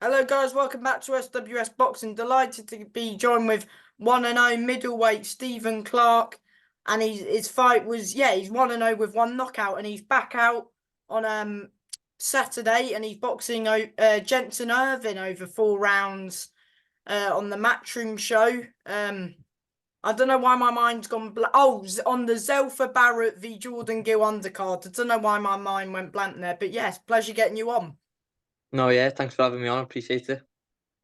Hello, guys. Welcome back to SWS Boxing. Delighted to be joined with 1-0 middleweight Stephen Clarke, and his fight was he's 1-0 with one knockout, and he's back out on Saturday, and he's boxing Jensen Irving over 4 rounds on the Matchroom show. I don't know why my mind's gone blank. Oh, on the Zelfa Barrett v Jordan Gill undercard. I don't know why my mind went blank there, but yes, pleasure getting you on. No, yeah, thanks for having me on. Appreciate it.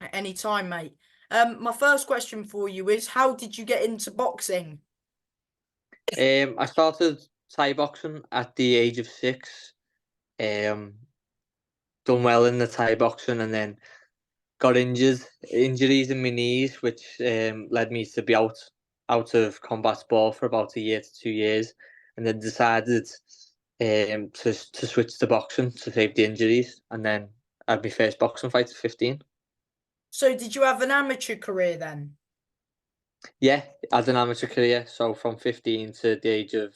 At any time, mate. My first question for you is, how did you get into boxing? I started Thai boxing at the age of 6. Um, done well in the Thai boxing, and then got injuries in my knees, which led me to be out of combat sport for about a year to 2 years, and then decided to switch to boxing to save the injuries, and then I had my first boxing fight at 15. So, did you have an amateur career then? Yeah, I had an amateur career, so from 15 to the age of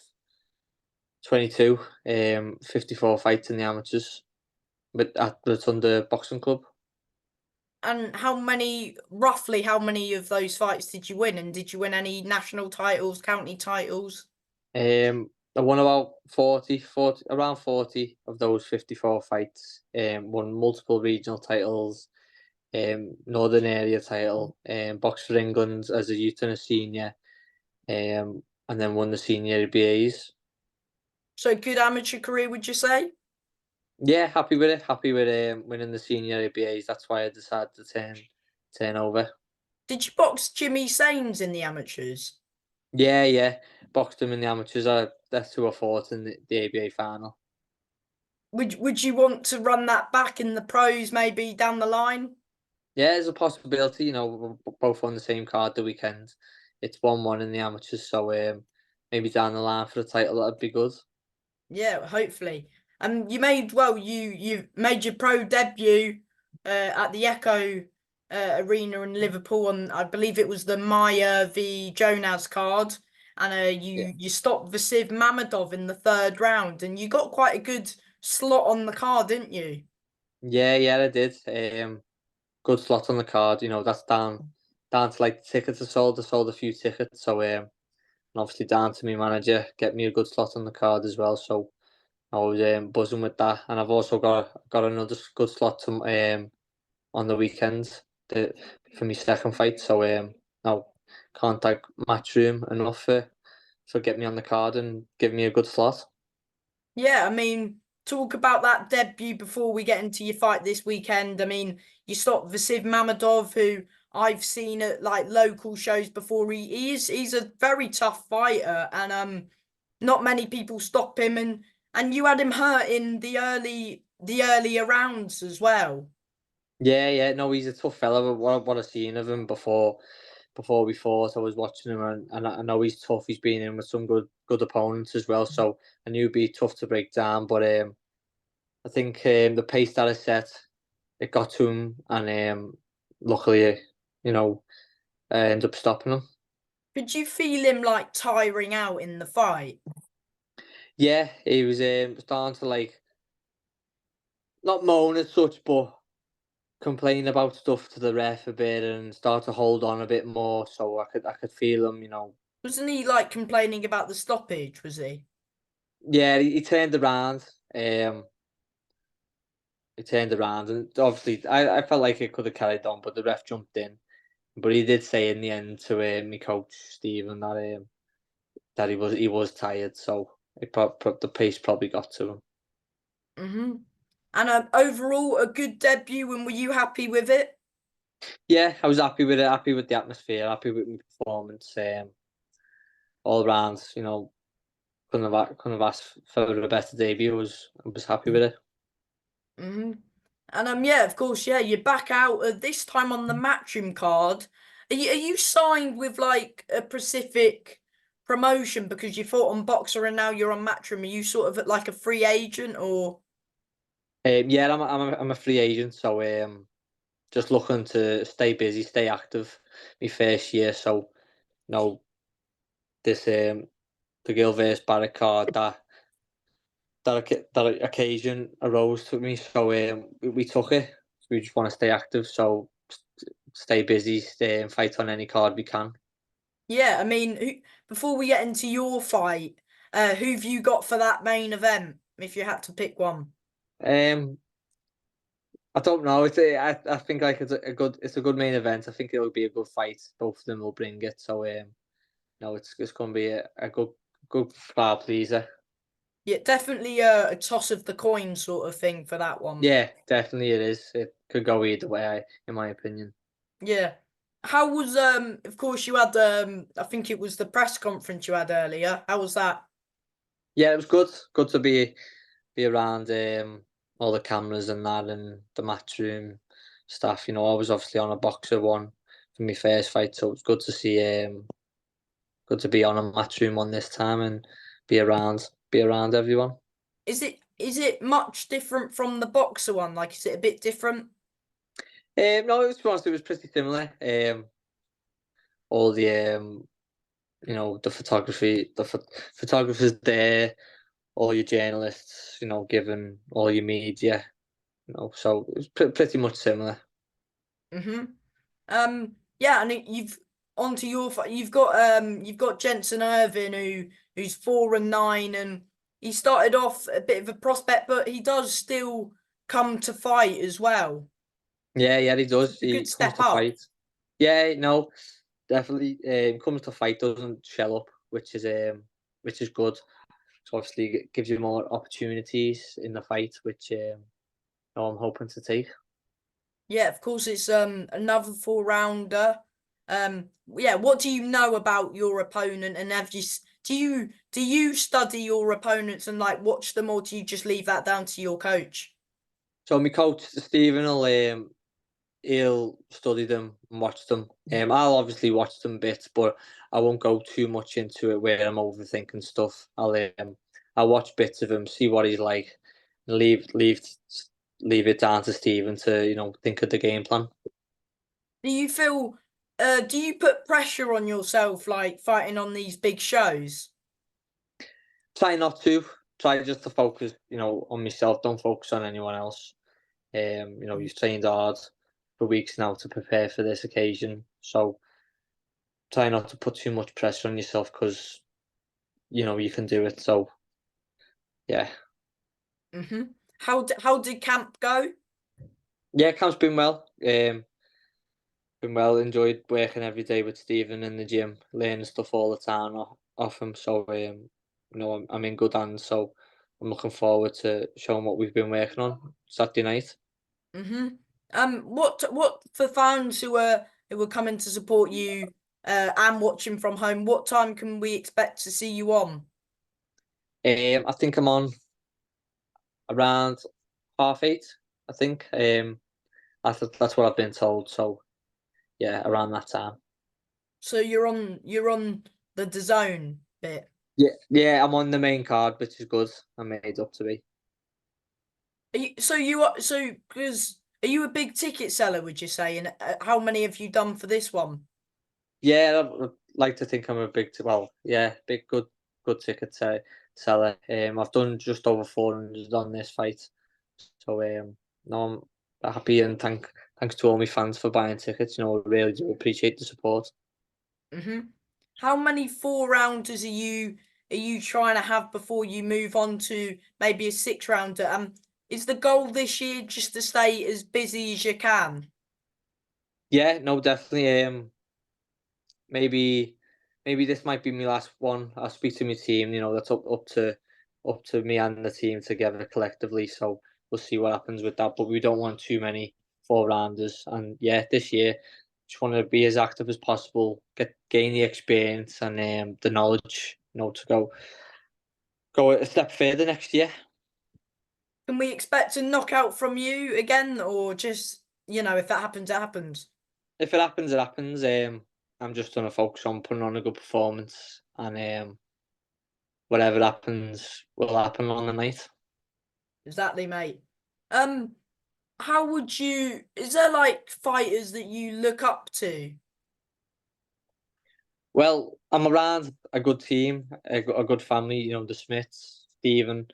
22, 54 fights in the amateurs at the Thunder Boxing Club. And roughly how many of those fights did you win? And did you win any national titles, county titles? I won about 40, around 40 of those 54 fights. Won multiple regional titles, Northern Area title, boxed for England as a youth and a senior, and then won the senior ABAs. So, good amateur career, would you say? Yeah, happy with it. Happy with winning the senior ABAs. That's why I decided to turn over. Did you box Jimmy Sains in the amateurs? Yeah. Boxed him in the amateurs. That's who I fought in the ABA final. Would you want to run that back in the pros maybe down the line? Yeah, there's a possibility. We're both on the same card the weekend. It's 1-1 in the amateurs, so maybe down the line for the title that'd be good. Yeah, hopefully. And you made your pro debut at the Echo Arena in Liverpool on, I believe it was the Maya v Jonas card, and Yeah, you stopped Vasyv Mamadov in the third round, and you got quite a good slot on the card, didn't you? yeah, I did. Good slot on the card. That's down to like the tickets I sold. I sold a few tickets, so and obviously down to me manager get me a good slot on the card as well. So I was buzzing with that, and I've also got another good slot on the weekend the, for my second fight. So now can't thank Matchroom enough for getting me on the card and giving me a good slot. Yeah, I mean, talk about that debut before we get into your fight this weekend. I mean, you stopped Vasyv Mamadov, who I've seen at like local shows before. He's a very tough fighter, and not many people stop him, and you had him hurt in the earlier rounds as well. Yeah, no, he's a tough fella. But what I've seen of him before we fought, I was watching him, and I know he's tough. He's been in with some good opponents as well, so I knew it'd be tough to break down. But I think the pace that I set, it got to him, and luckily, I ended up stopping him. Could you feel him like tiring out in the fight? Yeah, he was starting to like not moan as such, but complain about stuff to the ref a bit and start to hold on a bit more. So I could feel him. Wasn't he like complaining about the stoppage, was he? Yeah, he turned around. He turned around, and obviously I felt like it could have carried on, but the ref jumped in. But he did say in the end to me coach Stephen that he was tired, so the pace probably got to him. Mm-hmm. And overall, a good debut, and were you happy with it? Yeah, I was happy with it, happy with the atmosphere, happy with my performance, all round. Couldn't have asked for a better debut. I was happy with it. Mm-hmm. And yeah, of course, yeah, you're back out this time on the Matchroom card. Are you signed with like a specific promotion because you fought on Boxer and now you're on Matchroom? Are you sort of like a free agent or? Yeah, I'm a free agent, so just looking to stay busy, stay active. My first year, so you know this the Gil versus Barrett card that occasion arose to me, so we took it. we just want to stay active, so stay busy, stay and fight on any card we can. Yeah, I mean, before we get into your fight, who've you got for that main event? If you had to pick one. Um, I don't know. I think like it's a good main event. I think it'll be a good fight. Both of them will bring it. So no, it's going to be a good crowd pleaser. Yeah, definitely a toss of the coin sort of thing for that one. Yeah, definitely it is. It could go either way, in my opinion. Yeah. How was of course you had I think it was the press conference you had earlier. How was that? Yeah, it was good. Good to be around all the cameras and that and the matchroom staff. You know, I was obviously on a boxer one for my first fight, so it was good to be on a matchroom one this time and be around everyone. Is it much different from the boxer one? Like, is it a bit different? No, it was to be honest, it was pretty similar. All the the photography, photographers there, all your journalists, given all your media, so it was pretty much similar. Mm-hmm. Yeah, and you've onto your you've got Jensen Irving who's 4-9, and he started off a bit of a prospect, but he does still come to fight as well. Yeah, yeah, he does. A good He comes step to up. fight. Yeah, no, definitely. Comes to fight, doesn't shell up, which is good. So obviously it gives you more opportunities in the fight, which I'm hoping to take. Yeah, of course it's another 4-rounder. Yeah, what do you know about your opponent, and do you study your opponents and like watch them, or do you just leave that down to your coach? So my coach Stephen he'll study them and watch them. I'll obviously watch them bits, but I won't go too much into it where I'm overthinking stuff. I'll watch bits of him, see what he's like, and leave it down to Stephen to think of the game plan. Do you feel do you put pressure on yourself like fighting on these big shows? Try not to. Try just to focus, on myself. Don't focus on anyone else. You've trained hard for weeks now to prepare for this occasion, so try not to put too much pressure on yourself because you can do it. So yeah, Mm-hmm. How did camp go? yeah, camp's been well. Been well. Enjoyed working every day with Stephen in the gym, learning stuff all the time off him. So I'm in good hands. So I'm looking forward to showing what we've been working on Saturday night. Mm-hmm. What for fans who are coming to support you and watching from home, what time can we expect to see you on? I think I'm on around 8:30. I think. That's what I've been told. So yeah, around that time. So you're on the DAZN bit. Yeah, yeah, I'm on the main card, which is good. I'm made up to be. Because are you a big ticket seller, would you say? And how many have you done for this one? Yeah, I'd like to think I'm a big good ticket seller. I've done just over 400 on this fight, so no, I'm happy and thanks to all my fans for buying tickets. I really do appreciate the support. Hmm. How many 4-rounders are you trying to have before you move on to maybe a 6-rounder? Is the goal this year just to stay as busy as you can? Yeah, no, definitely. Maybe this might be my last one. I'll speak to my team. That's up to me and the team together collectively. So we'll see what happens with that. But we don't want too many 4-rounders. And yeah, this year just want to be as active as possible, gain the experience and the knowledge. To go a step further next year. Can we expect a knockout from you again, or just, if that happens, it happens? If it happens, it happens. I'm just gonna focus on putting on a good performance, and whatever happens will happen on the night. Exactly, mate. Um, is there like fighters that you look up to? Well, I'm around a good team, a good family. The Smiths, Stephen,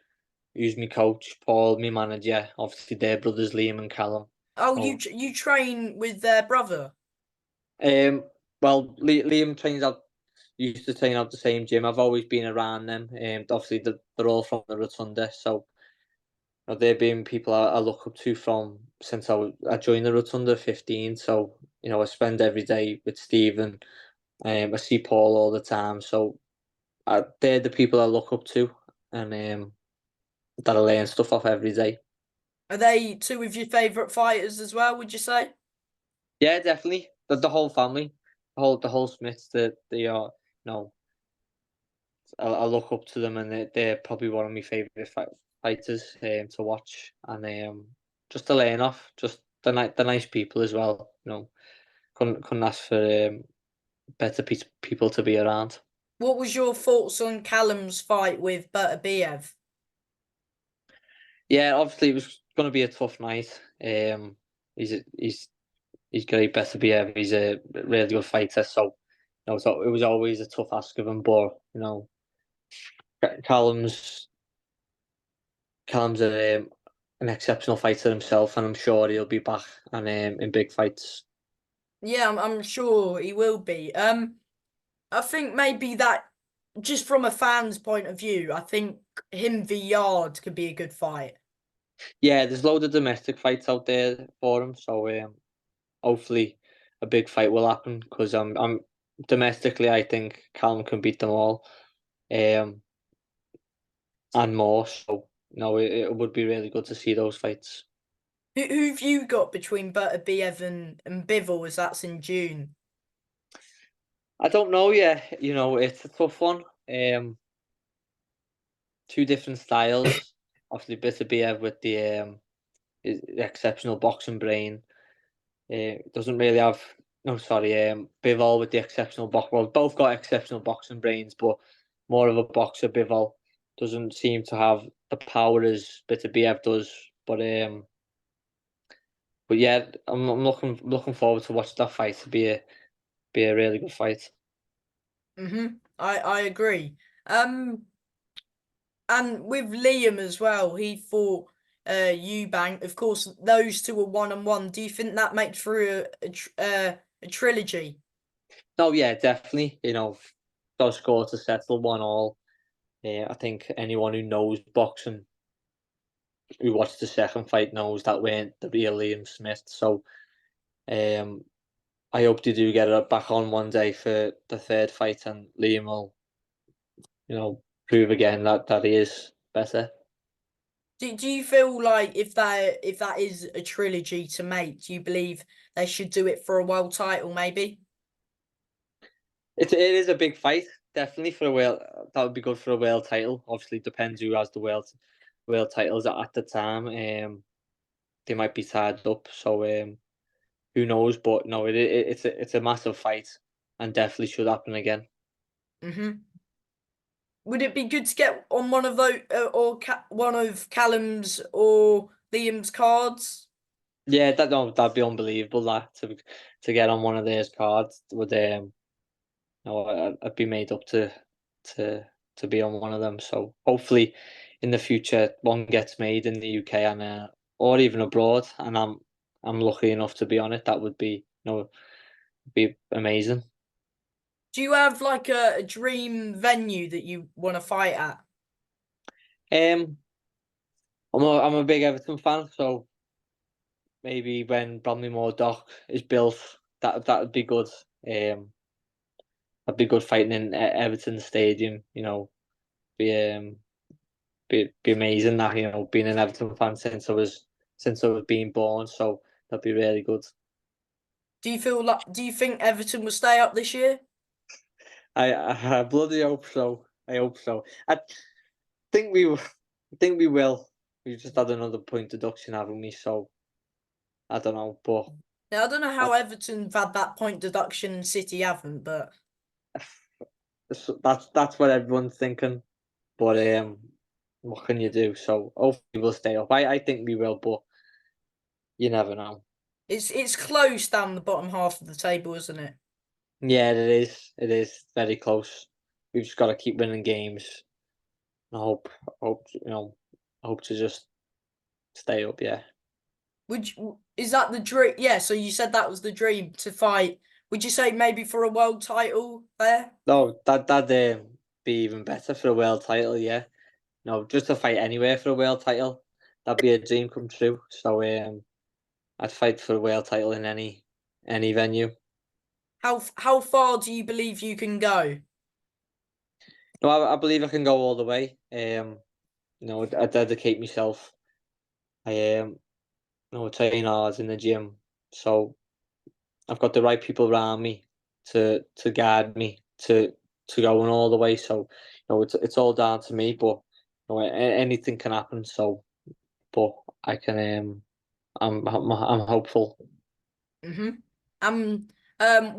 who's my coach, Paul, my manager. Obviously, their brothers Liam and Callum. Oh, Oh, you train with their brother. um, well, Liam trains out. Used to train out the same gym. I've always been around them. Obviously they're all from the Rotunda, so they've been people I look up to from since I joined the Rotunda 15. So I spend every day with Stephen. I see Paul all the time. So they're the people I look up to, and that I learn stuff off every day. Are they two of your favourite fighters as well, would you say? Yeah, definitely. The whole family, the whole Smiths. They are, know, I look up to them, and they're probably one of my favorite fighters to watch, and just to learn off. Just the nice people as well. Couldn't ask for better people to be around. What was your thoughts on Callum's fight with Bertabiev? Yeah, obviously it was going to be a tough night. He's great, better be ever. He's a really good fighter, so it was always a tough ask of him. But Callum's Callum's an exceptional fighter himself, and I'm sure he'll be back and in big fights. Yeah, I'm sure he will be. I think maybe that just from a fan's point of view, I think him v Yard could be a good fight. Yeah, there's loads of domestic fights out there for him, so hopefully a big fight will happen because I'm domestically I think Callum can beat them all, um, and more. So no, it would be really good to see those fights. Who've you got between Bertabiev and Bivol as that's in June? I don't know yet. It's a tough one. Two different styles. Obviously, Bitabiev with the exceptional boxing brain. Doesn't really have. No, sorry. Bivol with the exceptional box. Well, both got exceptional boxing brains, but more of a boxer. Bivol doesn't seem to have the power as Bitabiev does. But yeah, I'm looking forward to watch that fight. To be a really good fight. I agree. Um, and with Liam as well, he fought Eubank. Of course, those two are 1-1. Do you think that makes for a trilogy? No, yeah, definitely. Those score to settle 1-1. I think anyone who knows boxing, who watched the second fight, knows that weren't the real Liam Smith. So um, I hope they do get it back on one day for the third fight, and Liam will, prove again that he is better. Do you feel like if that is a trilogy to make, do you believe they should do it for a world title, maybe? It is a big fight, definitely for a world. That would be good for a world title. Obviously, it depends who has the world titles at the time. They might be tied up, so who knows? But no, it's a massive fight, and definitely should happen again. hmm Would it be good to get on one of those or one of Callum's or Liam's cards? Yeah, that'd be unbelievable. That to get on one of those cards would I'd be made up to to be on one of them. So hopefully, in the future, one gets made in the UK and or even abroad, and I'm lucky enough to be on it. That would be amazing. Do you have like a dream venue that you want to fight at? Um, I'm a big Everton fan, so maybe when Bramley-Moore Dock is built, that would be good. That'd be good fighting in Everton Stadium. Be be amazing that being an Everton fan since I was being born. So that'd be really good. Do you think Everton will stay up this year? I bloody hope so. I hope so. Think we I think we will. We've just had another point deduction, haven't we? So I don't know, but Now I don't know I, how Everton have had that point deduction and City haven't, but that's what everyone's thinking. But what can you do? So hopefully we'll stay up. I think we will, but you never know. it's close down the bottom half of the table, isn't it? Yeah, it is. It is very close. We've just got to keep winning games. I hope, I hope to just stay up. Yeah. Is that the dream? Yeah, so you said that was the dream to fight. Would you say maybe for a world title there? No, that'd be even better for a world title. Yeah, no, just to fight anywhere for a world title, that'd be a dream come true. So I'd fight for a world title in any venue. How far do you believe you can go? No, I believe I can go all the way. I dedicate myself. I train hard in the gym, so I've got the right people around me to guide me to going all the way. So it's all down to me, but anything can happen. So, but I can I'm hopeful. Mm-hmm.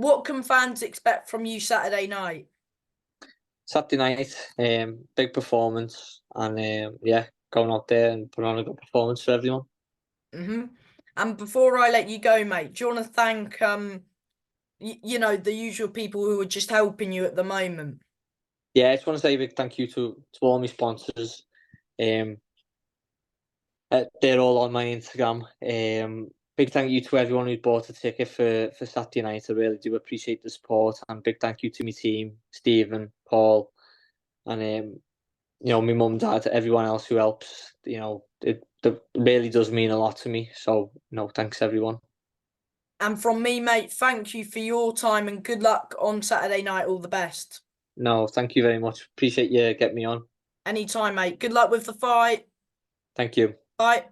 What can fans expect from you Saturday night? Saturday night, big performance, and yeah, going out there and putting on a good performance for everyone. Mm-hmm. And before I let you go, mate, do you want to thank the usual people who are just helping you at the moment? Yeah, I just want to say a big thank you to all my sponsors. Um, they're all on my Instagram. Big thank you to everyone who bought a ticket for Saturday night. I really do appreciate the support, and big thank you to my team, Stephen, Paul, and my mum, dad, everyone else who helps. It really does mean a lot to me. So thanks everyone. And from me, mate, thank you for your time and good luck on Saturday night. All the best. No, thank you very much. Appreciate you getting me on. Anytime, mate. Good luck with the fight. Thank you. Bye.